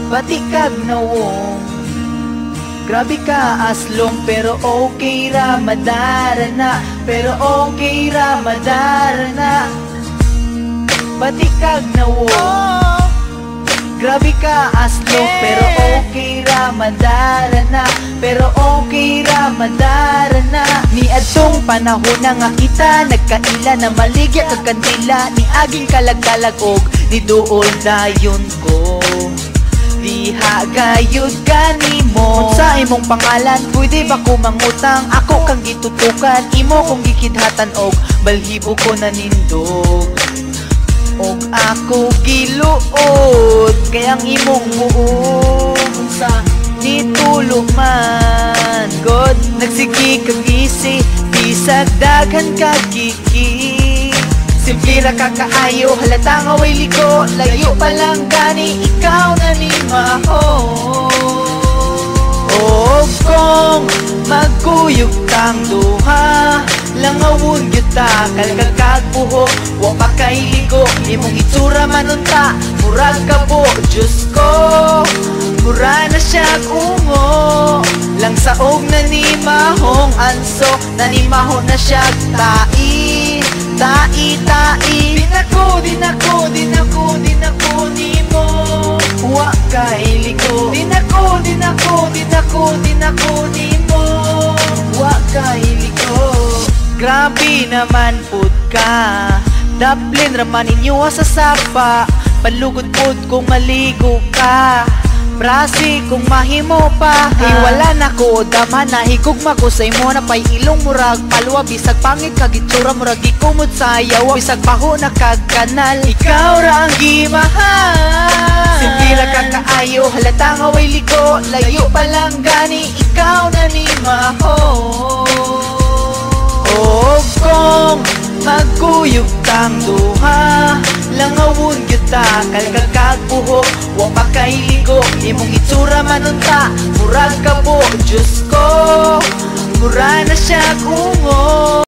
Pati kag nawong grabe ka aslong, pero okay ra madara na, pero okay ra madara na. Pati kag nawong grabe ka aslong, pero okay ra madara na, pero okay ra madara na. Ni adtong panahon na nga kita nagkaila na maligya kag kandila, ni aging kalag-kalag og ni duol dayon ko. Diha gayud kanimo sa imong pangalan, pwede ba ko mangutang? Ako kang gitutukan, imo kong gikidhatan og balhibo ko nanindog. Og ako giluod kayang imong buog sa nitulo man. God, nagsigi kag isi, bisag daghan kag kiki. Simple ra ka kaayo, halata nga way liko, layo pa lang gani, ikaw na ni maho. O kung magkuyog tang duha, langawon yuta, kalkakag buhok, wa pa kay liko, imong itsura manunta, murag ka po, Diyos ko, mura na siya kungo. Lang saog na ni mahong anso, nanimahon na siya tai. Tai, tai, din ako ni mo. Wa kay liko, din ako ni mo. Wa kay liko. Grabe naman pud ka, daplin raman ninyo sa sapa, palugod-pod kung maligo ka. Brasi kung mahimo pa, ay wala na ko daman na higugma ko sa imo na pay ilong murag palwa, bisag pangit kag itsura murag gikumot sa yawa, bisag baho na kag kanal, ikaw ra ang gimahal. Simple ra ka kaayo, halata nga way liko, layo pa lang gani, ikaw na ni maho. O kung magkuyog tang duha, langawon kita, kalkakag buhok, wa pa kay ligo, imong itsura manunta, murag ka po, Diyos ko, mura na siya kungo.